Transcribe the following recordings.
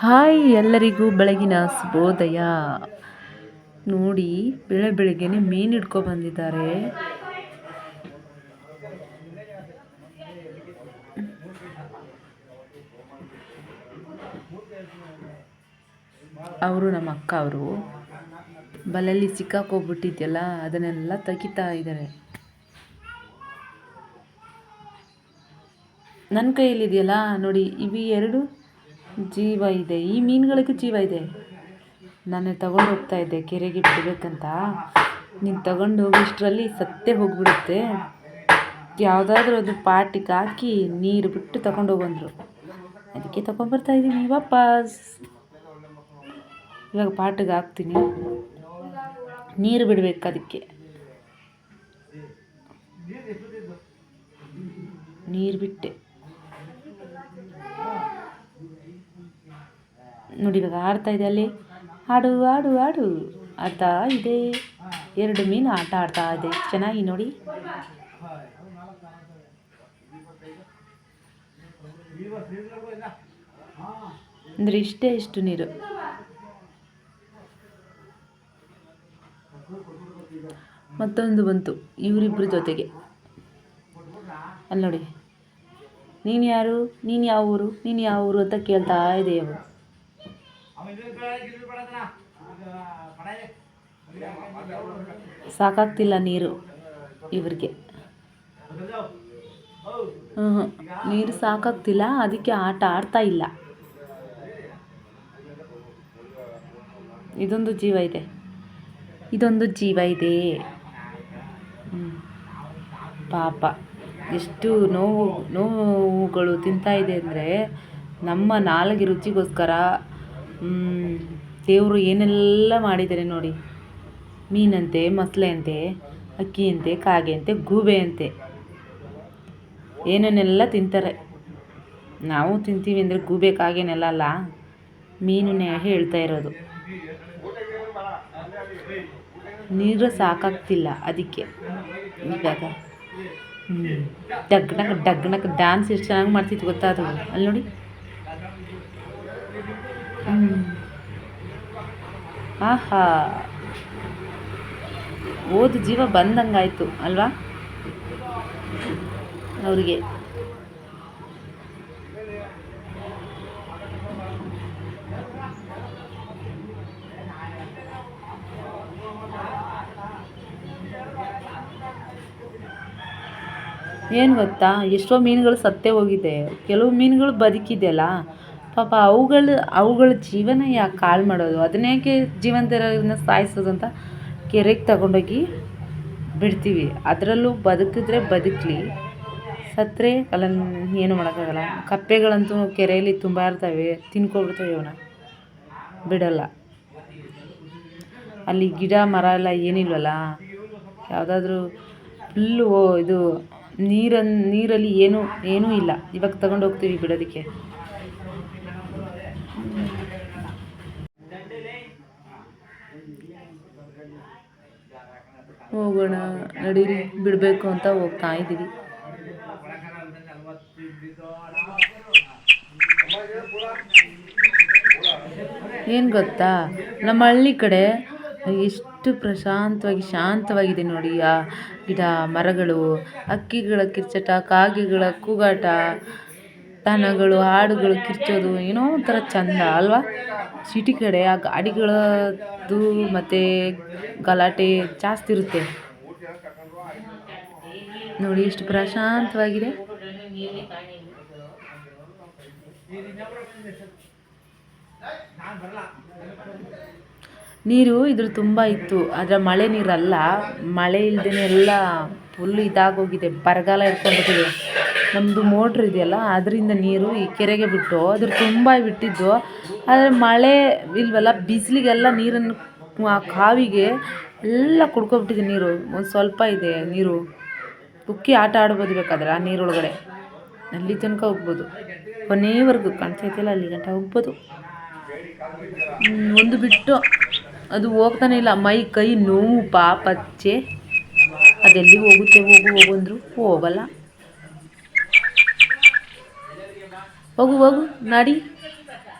Hi ಎಲ್ಲರಿಗೂ ಬೆಳಗಿನ ಶುಭೋದಯ. ನೋಡಿ ಬೆಳಗ್ಗೆನೆ ಮೀನು ಹಿಡ್ಕೊ ಬಂದಿದ್ದಾರೆ. ಅವರು ನಮ್ಮ ಅಕ್ಕ ಅವರು ಬಲೆಯಲ್ಲಿ ಸಿಕ್ಕಾಕೋಗ್ಬಿಟ್ಟಿದ್ಯಲ್ಲ ಅದನ್ನೆಲ್ಲ ತೆಗಿತಾ ಇದ್ದಾರೆ. ನನ್ನ ಕೈಯಲ್ಲಿದೆಯಲ್ಲ ನೋಡಿ, ಇವು ಎರಡು ಜೀವ ಇದೆ, ಈ ಮೀನುಗಳಿಗೂ ಜೀವ ಇದೆ. ನಾನು ತಗೊಂಡು ಹೋಗ್ತಾ ಇದ್ದೆ ಕೆರೆಗೆ ಬಿಡಬೇಕಂತ. ನೀನು ತಗೊಂಡು ಹೋಗೋಷ್ಟರಲ್ಲಿ ಸತ್ತೇ ಹೋಗ್ಬಿಡುತ್ತೆ. ಯಾವುದಾದ್ರೂ ಒಂದು ಪಾಟಿಗೆ ಹಾಕಿ ನೀರು ಬಿಟ್ಟು ತಗೊಂಡು ಹೋಗಂದ್ರು. ಅದಕ್ಕೆ ತಗೊಂಡ್ಬರ್ತಾ ಇದ್ದೀನಿ ವಾಪಸ್. ಇವಾಗ ಪಾಟಿಗೆ ಹಾಕ್ತೀನಿ, ನೀರು ಬಿಡಬೇಕು ಅದಕ್ಕೆ. ನೀರು ಬಿಟ್ಟೆ ನೋಡಿ, ಇವಾಗ ಆಡ್ತಾ ಇದೆ. ಅಲ್ಲಿ ಆಡು ಆಡು ಆಡು ಆಡ್ತಾ ಇದೆ. ಎರಡು ಮೀನು ಆಟ ಆಡ್ತಾ ಇದೆ ಚೆನ್ನಾಗಿ ನೋಡಿ. ಅಂದರೆ ಇಷ್ಟು ನೀರು. ಮತ್ತೊಂದು ಬಂತು ಇವರಿಬ್ಬರ ಜೊತೆಗೆ. ಅಲ್ಲಿ ನೋಡಿ, ನೀನು ಯಾರು, ನೀನು ಯಾವ ಊರು, ನೀನು ಯಾವ ಊರು ಅಂತ ಕೇಳ್ತಾ ಇದೆ ಅವರು. ಸಾಕಾಗ್ತಿಲ್ಲ ನೀರು ಇವ್ರಿಗೆ. ನೀರು ಸಾಕಾಗ್ತಿಲ್ಲ, ಅದಕ್ಕೆ ಆಟ ಆಡ್ತಾ ಇಲ್ಲ. ಇದೊಂದು ಜೀವ ಇದೆ. ಪಾಪ ಎಷ್ಟು ನೋವುಗಳು ತಿಂತಾ ಇದೆ ಅಂದರೆ, ನಮ್ಮ ನಾಲಿಗೆ ರುಚಿಗೋಸ್ಕರ ದೇವರು ಏನೆಲ್ಲ ಮಾಡಿದ್ದಾರೆ ನೋಡಿ. ಮೀನಂತೆ, ಮೊಸಳೆ ಅಂತೆ, ಅಕ್ಕಿ ಅಂತೆ, ಕಾಗೆ ಅಂತೆ, ಗೂಬೆ ಅಂತೆ, ಏನೇನೆಲ್ಲ ತಿಂತಾರೆ. ನಾವು ತಿಂತೀವಿ ಅಂದರೆ ಗೂಬೆ ಕಾಗೆನೆಲ್ಲ ಅಲ್ಲ, ಮೀನನ್ನೇ ಹೇಳ್ತಾ ಇರೋದು. ನೀರು ಸಾಕಾಗ್ತಿಲ್ಲ ಅದಕ್ಕೆ. ಇವಾಗ ಡಗ್ನಕ್ ಡ್ಯಾನ್ಸ್ ಎಷ್ಟು ಚೆನ್ನಾಗಿ ಮಾಡ್ತಿತ್ತು ಗೊತ್ತಾ ಅದು. ಅಲ್ಲಿ ನೋಡಿ, ಆಹಾ, ಓದು ಜೀವ ಬಂದಂಗಾಯ್ತು ಅಲ್ವಾ ಅವ್ರಿಗೆ. ಏನು ಗೊತ್ತಾ, ಎಷ್ಟೋ ಮೀನುಗಳು ಸತ್ತೇ ಹೋಗಿದೆ, ಕೆಲವು ಮೀನುಗಳು ಬದುಕಿದೆಯಲ್ಲ ಪಾಪ. ಅವುಗಳ ಜೀವನ ಯಾಕೆ ಹಾಳು ಮಾಡೋದು, ಅದನ್ನೇಕೆ ಜೀವಂತ ಇರೋದನ್ನ ಸಾಯಿಸೋದು ಅಂತ ಕೆರೆಗೆ ತಗೊಂಡೋಗಿ ಬಿಡ್ತೀವಿ. ಅದರಲ್ಲೂ ಬದುಕಿದ್ರೆ ಬದುಕಲಿ, ಸತ್ತರೆ ಏನು ಮಾಡೋಕ್ಕಾಗಲ್ಲ. ಕಪ್ಪೆಗಳಂತೂ ಕೆರೆಯಲ್ಲಿ ತುಂಬ ಇರ್ತವೆ, ತಿನ್ಕೊಬಿಡ್ತವೆ ಅವನ್ನ, ಬಿಡಲ್ಲ. ಅಲ್ಲಿ ಗಿಡ ಮರ ಎಲ್ಲ ಏನಿಲ್ವಲ್ಲ, ಯಾವುದಾದ್ರೂ ಫುಲ್ಲು ಇದು ನೀರಲ್ಲಿ ಏನೂ ಇಲ್ಲ. ಇವಾಗ ತಗೊಂಡು ಹೋಗ್ತೀವಿ ಬಿಡೋದಕ್ಕೆ. ಹೋಗೋಣ ನಡೀರಿ, ಬಿಡಬೇಕು ಅಂತ ಹೋಗ್ತಾ ಇದ್ದೀವಿ. ಏನು ಗೊತ್ತಾ, ನಮ್ಮ ಹಳ್ಳಿ ಕಡೆ ಎಷ್ಟು ಪ್ರಶಾಂತವಾಗಿ ಶಾಂತವಾಗಿದೆ ನೋಡಿ. ಆ ಗಿಡ ಮರಗಳು, ಹಕ್ಕಿಗಳ ಕಿರ್ಚಟ, ಕಾಗೆಗಳ ಕೂಗಾಟ, ದನಗಳು ಹಾಡುಗಳು ಕಿರ್ಚೋದು ಏನೋ ಒಂಥರ ಚಂದ ಅಲ್ವಾ. ಸಿಟಿ ಕಡೆ ಆ ಗಾಡಿಗಳದ್ದು ಮತ್ತು ಗಲಾಟೆ ಜಾಸ್ತಿ ಇರುತ್ತೆ ನೋಡಿ, ಎಷ್ಟು ಪ್ರಶಾಂತವಾಗಿದೆ. ನೀರು ಇದ್ರ ತುಂಬ ಇತ್ತು, ಆದರೆ ಮಳೆ ನೀರಲ್ಲ. ಮಳೆ ಇಲ್ಲದೇ ಎಲ್ಲ ಫುಲ್ ಇದಾಗೋಗಿದೆ, ಬರಗಾಲ ಇಟ್ಕೊಂಡಿದೆ. ನಮ್ಮದು ಮೋಟ್ರ್ ಇದೆಯಲ್ಲ, ಅದರಿಂದ ನೀರು ಈ ಕೆರೆಗೆ ಬಿಟ್ಟು ಅದ್ರ ತುಂಬ ಬಿಟ್ಟಿದ್ದು. ಆದರೆ ಮಳೆ ಇಲ್ವಲ್ಲ, ಬಿಸಿಲಿಗೆಲ್ಲ ನೀರನ್ನು ಆ ಕಾವಿಗೆ ಎಲ್ಲ ಕುಡ್ಕೊಬಿಟ್ಟಿದೆ ನೀರು. ಒಂದು ಸ್ವಲ್ಪ ಇದೆ ನೀರು, ಉಕ್ಕಿ ಆಟ ಆಡ್ಬೋದು ಬೇಕಾದ್ರೆ ಆ ನೀರೊಳಗಡೆ. ಅಲ್ಲಿ ತನಕ ಹೋಗ್ಬೋದು, ಕೊನೆಯವರೆಗೂ ಕಾಣ್ತೈತಿಲ್ಲ, ಅಲ್ಲಿ ಗಂಟ ಹೋಗ್ಬೋದು. ಒಂದು ಬಿಟ್ಟು ಅದು ಹೋಗ್ತಾನೆ ಇಲ್ಲ. ಮೈ ಕೈ ನೋವು ಪಾಪಚ್ಚೆ, ಅದೆಲ್ಲಿ ಹೋಗುತ್ತೆ, ಹೋಗು ಅಂದರು ಹೋಗಲ್ಲ. ಹೋಗು ನಡಿ.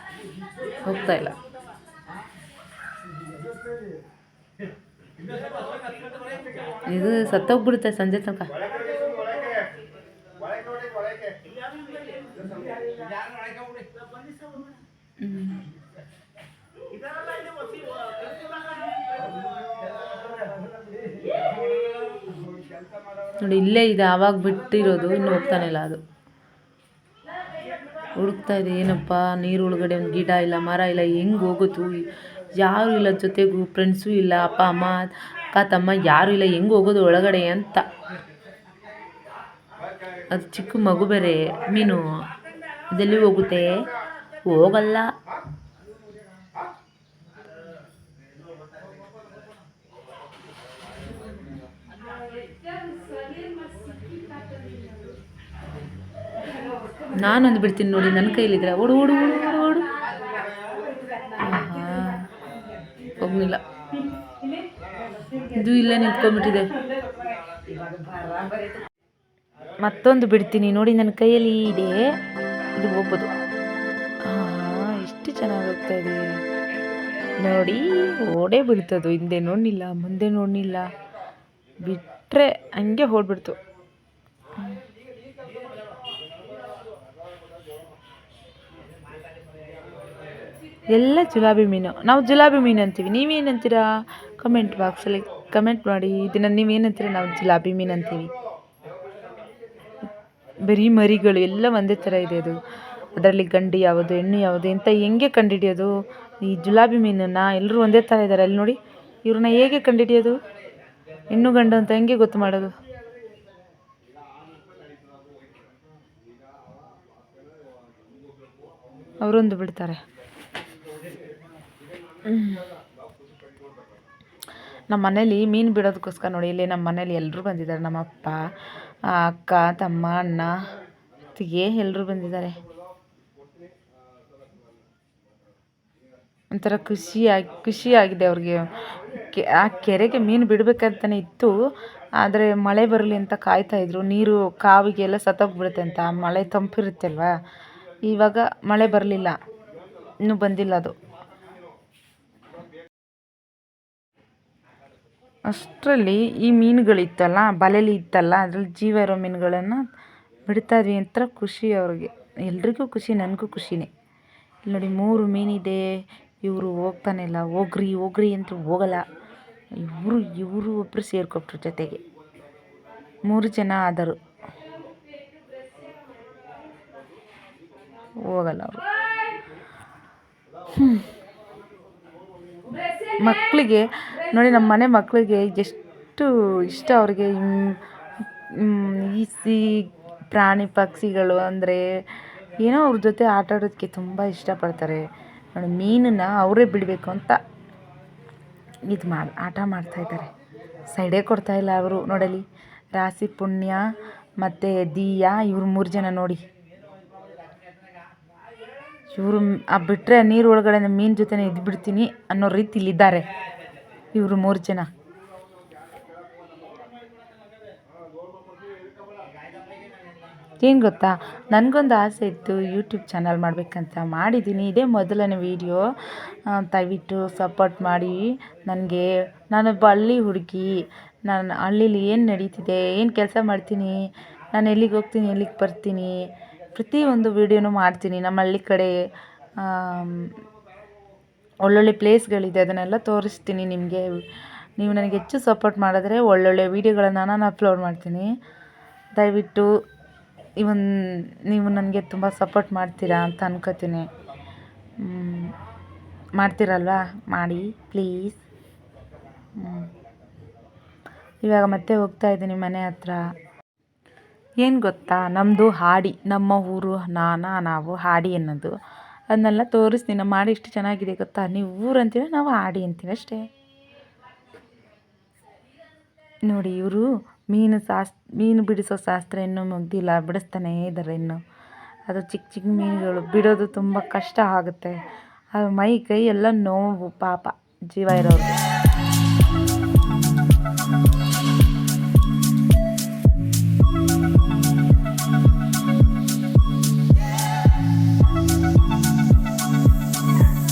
ಹೋಗ್ತಾ ಇಲ್ಲ. ಇದು ಸತ್ತೋಗ್ಬಿಡುತ್ತೆ ಸಂಜೆ ತನಕ. ನೋಡಿ ಇಲ್ಲೇ ಇದೆ, ಆವಾಗ ಬಿಟ್ಟಿರೋದು, ಇನ್ನು ಹೋಗ್ತಾನೆ ಇಲ್ಲ. ಅದು ಹುಡುಕ್ತಾ ಇದೆ, ಏನಪ್ಪ ನೀರು ಒಳಗಡೆ ಒಂದು ಗಿಡ ಇಲ್ಲ, ಮರ ಇಲ್ಲ, ಹೆಂಗೆ ಹೋಗೋದು, ಯಾರು ಇಲ್ಲ ಜೊತೆಗೂ, ಫ್ರೆಂಡ್ಸು ಇಲ್ಲ, ಅಪ್ಪ ಅಮ್ಮ ಅಕ್ಕ ತಮ್ಮ ಯಾರು ಇಲ್ಲ, ಹೆಂಗೆ ಹೋಗೋದು ಒಳಗಡೆ ಅಂತ. ಅದು ಚಿಕ್ಕ ಮಗು ಬೇರೆ ಮೀನು, ಇದೆಲ್ಲಿ ಹೋಗುತ್ತೆ, ಹೋಗಲ್ಲ. ನಾನೊಂದು ಬಿಡ್ತೀನಿ ನೋಡಿ, ನನ್ನ ಕೈಲಿದ್ರೆ ಓಡು ಓಡು ಓಡು ಓಡು ಓಡು. ಹೋಗ್ಲಿಲ್ಲ, ಇದು ಇಲ್ಲೇ ನಿಂತ್ಕೊಂಡ್ಬಿಟ್ಟಿದೆ. ಮತ್ತೊಂದು ಬಿಡ್ತೀನಿ ನೋಡಿ, ನನ್ನ ಕೈಯಲ್ಲಿ ಇದೆ, ಇದು ಹೋಗ್ಬೋದು. ಎಷ್ಟು ಚೆನ್ನಾಗಿ ಹೋಗ್ತಾ ಇದೆ ನೋಡಿ, ಓಡೇ ಬಿಡ್ತದು, ಹಿಂದೆ ನೋಡಲಿಲ್ಲ ಮುಂದೆ ನೋಡಲಿಲ್ಲ, ಬಿಟ್ಟರೆ ಹಂಗೆ ಓಡ್ಬಿಡ್ತು. ಎಲ್ಲ ಜುಲಾಬಿ ಮೀನು, ನಾವು ಜುಲಾಬಿ ಮೀನು ಅಂತೀವಿ, ನೀವೇನಂತೀರಾ ಕಮೆಂಟ್ ಬಾಕ್ಸಲ್ಲಿ ಕಮೆಂಟ್ ಮಾಡಿ. ಇದನ್ನು ನೀವೇನಂತೀರ, ನಾವು ಜುಲಾಬಿ ಮೀನು ಅಂತೀವಿ. ಬರೀ ಮರಿಗಳು ಎಲ್ಲ ಒಂದೇ ಥರ ಇದೆ. ಅದು ಅದರಲ್ಲಿ ಗಂಡು ಯಾವುದು ಹೆಣ್ಣು ಯಾವುದು ಅಂತ ಹೆಂಗೆ ಕಂಡುಹಿಡಿಯೋದು? ಈ ಜುಲಾಬಿ ಮೀನನ್ನು ಎಲ್ಲರೂ ಒಂದೇ ಥರ ಇದ್ದಾರೆ, ಅಲ್ಲಿ ನೋಡಿ. ಇವ್ರನ್ನ ಹೇಗೆ ಕಂಡುಹಿಡಿಯೋದು, ಹೆಣ್ಣು ಗಂಡು ಅಂತ ಹೆಂಗೆ ಗೊತ್ತು ಮಾಡೋದು? ಅವರೊಂದು ಬಿಡ್ತಾರೆ. ನಮ್ಮ ಮನೇಲಿ ಮೀನು ಬಿಡೋದಕ್ಕೋಸ್ಕರ ನೋಡಿ, ಇಲ್ಲಿ ನಮ್ಮ ಮನೇಲಿ ಎಲ್ಲರೂ ಬಂದಿದ್ದಾರೆ. ನಮ್ಮ ಅಪ್ಪ, ಅಕ್ಕ, ತಮ್ಮ, ಅಣ್ಣ, ಅತ್ತಿಗೆ ಎಲ್ಲರೂ ಬಂದಿದ್ದಾರೆ. ಒಂಥರ ಖುಷಿಯಾಗಿದೆ ಅವ್ರಿಗೆ. ಆ ಕೆರೆಗೆ ಮೀನು ಬಿಡಬೇಕಂತಲೇ ಇತ್ತು, ಆದರೆ ಮಳೆ ಬರಲಿ ಅಂತ ಕಾಯ್ತಾಯಿದ್ರು. ನೀರು ಕಾವಿಗೆಲ್ಲ ಸತ್ತೋಗ್ಬಿಡುತ್ತೆ ಅಂತ, ಮಳೆ ತಂಪಿರುತ್ತೆ ಅಲ್ವಾ. ಇವಾಗ ಮಳೆ ಬರಲಿಲ್ಲ, ಇನ್ನೂ ಬಂದಿಲ್ಲ. ಅದು ಅಷ್ಟರಲ್ಲಿ ಈ ಮೀನುಗಳಿತ್ತಲ್ಲ, ಬಲೆಲಿ ಇತ್ತಲ್ಲ, ಅದ್ರಲ್ಲಿ ಜೀವ ಇರೋ ಮೀನುಗಳನ್ನು ಬಿಡ್ತಾಯಿದ್ವಿ ಅಂತ ಖುಷಿ ಅವ್ರಿಗೆ. ಎಲ್ರಿಗೂ ಖುಷಿ, ನನಗೂ ಖುಷಿನೇ. ಇಲ್ಲಿ ನೋಡಿ 3 ಮೀನಿದೆ. ಇವರು ಹೋಗ್ತಾನೆ ಇಲ್ಲ, ಹೋಗ್ರಿ ಅಂತ ಹೋಗಲ್ಲ. ಇವರು ಒಬ್ಬರು ಸೇರ್ಕೊಟ್ರು ಜೊತೆಗೆ, 3 ಜನ ಆದರು, ಹೋಗಲ್ಲ ಅವರು. ಮಕ್ಕಳಿಗೆ ನೋಡಿ, ನಮ್ಮ ಮನೆ ಮಕ್ಕಳಿಗೆ ಎಷ್ಟು ಇಷ್ಟ ಅವ್ರಿಗೆ ಈ ಪ್ರಾಣಿ ಪಕ್ಷಿಗಳು ಅಂದರೆ ಏನೋ ಅವ್ರ ಜೊತೆ ಆಟ ಆಡೋದಕ್ಕೆ ತುಂಬ ಇಷ್ಟಪಡ್ತಾರೆ. ನೋಡಿ ಮೀನನ್ನು ಅವರೇ ಬಿಡಬೇಕು ಅಂತ ಆಟ ಮಾಡ್ತಾಯಿದ್ದಾರೆ. ಸೈಡೇ ಕೊಡ್ತಾಯಿಲ್ಲ ಅವರು. ನೋಡಲಿ, ರಾಶಿ, ಪುಣ್ಯ ಮತ್ತು ದಿಯಾ, ಇವ್ರು 3 ಜನ ನೋಡಿ. ಇವರು ಬಿಟ್ಟರೆ ನೀರು ಒಳಗಡೆ ಮೀನು ಜೊತೆ ಇದ್ಬಿಡ್ತೀನಿ ಅನ್ನೋ ರೀತಿಲಿದ್ದಾರೆ ಇವರು 3 ಜನ. ಏನು ಗೊತ್ತಾ, ನನಗೊಂದು ಆಸೆ ಇತ್ತು ಯೂಟ್ಯೂಬ್ ಚಾನಲ್ ಮಾಡಬೇಕಂತ, ಮಾಡಿದ್ದೀನಿ. ಇದೇ ಮೊದಲನೇ ವೀಡಿಯೋ. ದಯವಿಟ್ಟು ಸಪೋರ್ಟ್ ಮಾಡಿ ನನಗೆ. ನಾನೊಬ್ಬ ಹಳ್ಳಿ ಹುಡುಗಿ, ನಾನು ಹಳ್ಳೀಲಿ ಏನು ನಡೀತಿದೆ, ಏನು ಕೆಲಸ ಮಾಡ್ತೀನಿ, ನಾನು ಎಲ್ಲಿಗೆ ಹೋಗ್ತೀನಿ, ಎಲ್ಲಿಗೆ ಬರ್ತೀನಿ, ಪ್ರತಿಯೊಂದು ವೀಡಿಯೋನೂ ಮಾಡ್ತೀನಿ. ನಮ್ಮ ಹಳ್ಳಿ ಕಡೆ ಒಳ್ಳೊಳ್ಳೆ ಪ್ಲೇಸ್ಗಳಿದೆ, ಅದನ್ನೆಲ್ಲ ತೋರಿಸ್ತೀನಿ ನಿಮಗೆ. ನೀವು ನನಗೆ ಹೆಚ್ಚು ಸಪೋರ್ಟ್ ಮಾಡಿದ್ರೆ ಒಳ್ಳೊಳ್ಳೆ ವೀಡಿಯೋಗಳನ್ನು ನಾನು ಅಪ್ಲೋಡ್ ಮಾಡ್ತೀನಿ. ದಯವಿಟ್ಟು ನೀವು ನನಗೆ ತುಂಬ ಸಪೋರ್ಟ್ ಮಾಡ್ತೀರಾ ಅಂತ ಅನ್ಕೋತೀನಿ. ಮಾಡ್ತೀರಲ್ವಾ? ಮಾಡಿ ಪ್ಲೀಸ್. ಇವಾಗ ಮತ್ತೆ ಹೋಗ್ತಾ ಇದ್ದೀನಿ ಮನೆ ಹತ್ರ. ಏನು ಗೊತ್ತಾ, ನಮ್ಮದು ಹಾಡಿ, ನಮ್ಮ ಊರು, ನಾವು ಹಾಡಿ ಅನ್ನೋದು. ಅದನ್ನೆಲ್ಲ ತೋರಿಸ್ತೀನಿ. ನಮ್ಮ ಹಾಡಿ ಎಷ್ಟು ಚೆನ್ನಾಗಿದೆ ಗೊತ್ತಾ. ನೀವು ಊರು ಅಂತೀರ, ನಾವು ಹಾಡಿ ಅಂತೀವಿ ಅಷ್ಟೇ. ನೋಡಿ, ಇವರು ಮೀನು ಬಿಡಿಸೋ ಶಾಸ್ತ್ರ ಇನ್ನೂ ಮುಗ್ದಿಲ್ಲ, ಬಿಡಿಸ್ತಾನೇ ಇದ್ದಾರೆ ಇನ್ನು. ಅದು ಚಿಕ್ಕ ಮೀನುಗಳು ಬಿಡೋದು ತುಂಬ ಕಷ್ಟ ಆಗುತ್ತೆ. ಅದು ಮೈ ಕೈ ಎಲ್ಲ ನೋವು, ಪಾಪ ಜೀವ ಇರೋರಿಗೆ.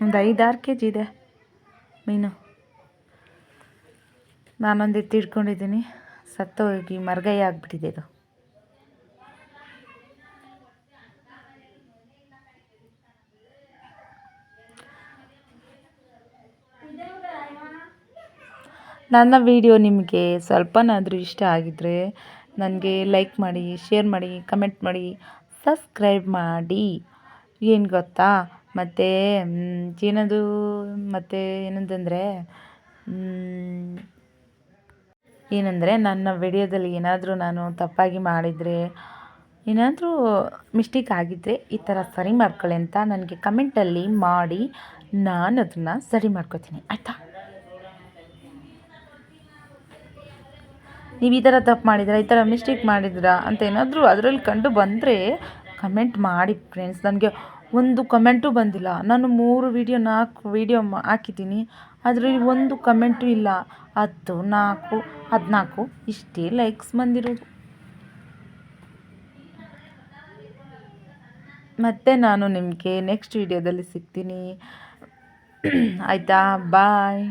ಒಂದು 5-6 ಕೆ ಜಿ ಇದೆ ಮೀನು. ನಾನೊಂದು ಎತ್ತಿಟ್ಕೊಂಡಿದ್ದೀನಿ, ಸತ್ತೋಗಿ ಮರಗೈ ಆಗಿಬಿಟ್ಟಿದೆ ಇದು. ನನ್ನ ವಿಡಿಯೋ ನಿಮಗೆ ಸ್ವಲ್ಪನಾದರೂ ಇಷ್ಟ ಆಗಿದ್ದರೆ ನನಗೆ ಲೈಕ್ ಮಾಡಿ, ಶೇರ್ ಮಾಡಿ, ಕಮೆಂಟ್ ಮಾಡಿ, ಸಬ್ಸ್ಕ್ರೈಬ್ ಮಾಡಿ. ಏನು ಗೊತ್ತಾ, ಮತ್ತು ಏನದು, ಮತ್ತು ಏನಂದರೆ ನನ್ನ ವಿಡಿಯೋದಲ್ಲಿ ಏನಾದರೂ ನಾನು ತಪ್ಪಾಗಿ ಮಾಡಿದರೆ, ಏನಾದರೂ ಮಿಸ್ಟೇಕ್ ಆಗಿದ್ದರೆ ಈ ಥರ ಸರಿ ಮಾಡ್ಕೊಳ್ಳಿ ಅಂತ ನನಗೆ ಕಮೆಂಟಲ್ಲಿ ಮಾಡಿ, ನಾನು ಅದನ್ನು ಸರಿ ಮಾಡ್ಕೊತೀನಿ, ಆಯಿತಾ? ನೀವು ಈ ಥರ ತಪ್ಪು ಮಾಡಿದ್ರಾ, ಈ ಥರ ಮಿಸ್ಟೇಕ್ ಮಾಡಿದ್ರಾ ಅಂತ ಏನಾದರೂ ಅದರಲ್ಲಿ ಕಂಡು ಬಂದರೆ ಕಮೆಂಟ್ ಮಾಡಿ ಫ್ರೆಂಡ್ಸ್. ನನಗೆ ಒಂದು ಕಮೆಂಟು ಬಂದಿಲ್ಲ. ನಾನು 3 ವೀಡಿಯೋ 4 ವೀಡಿಯೋ ಹಾಕಿದ್ದೀನಿ, ಅದರಲ್ಲಿ ಒಂದು ಕಮೆಂಟು ಇಲ್ಲ. 10, 4, 14 ಇಷ್ಟೇ ಲೈಕ್ಸ್ ಬಂದಿರೋದು. ಮತ್ತು ನಾನು ನಿಮಗೆ ನೆಕ್ಸ್ಟ್ ವೀಡಿಯೋದಲ್ಲಿ ಸಿಗ್ತೀನಿ, ಆಯಿತಾ? ಬಾಯ್.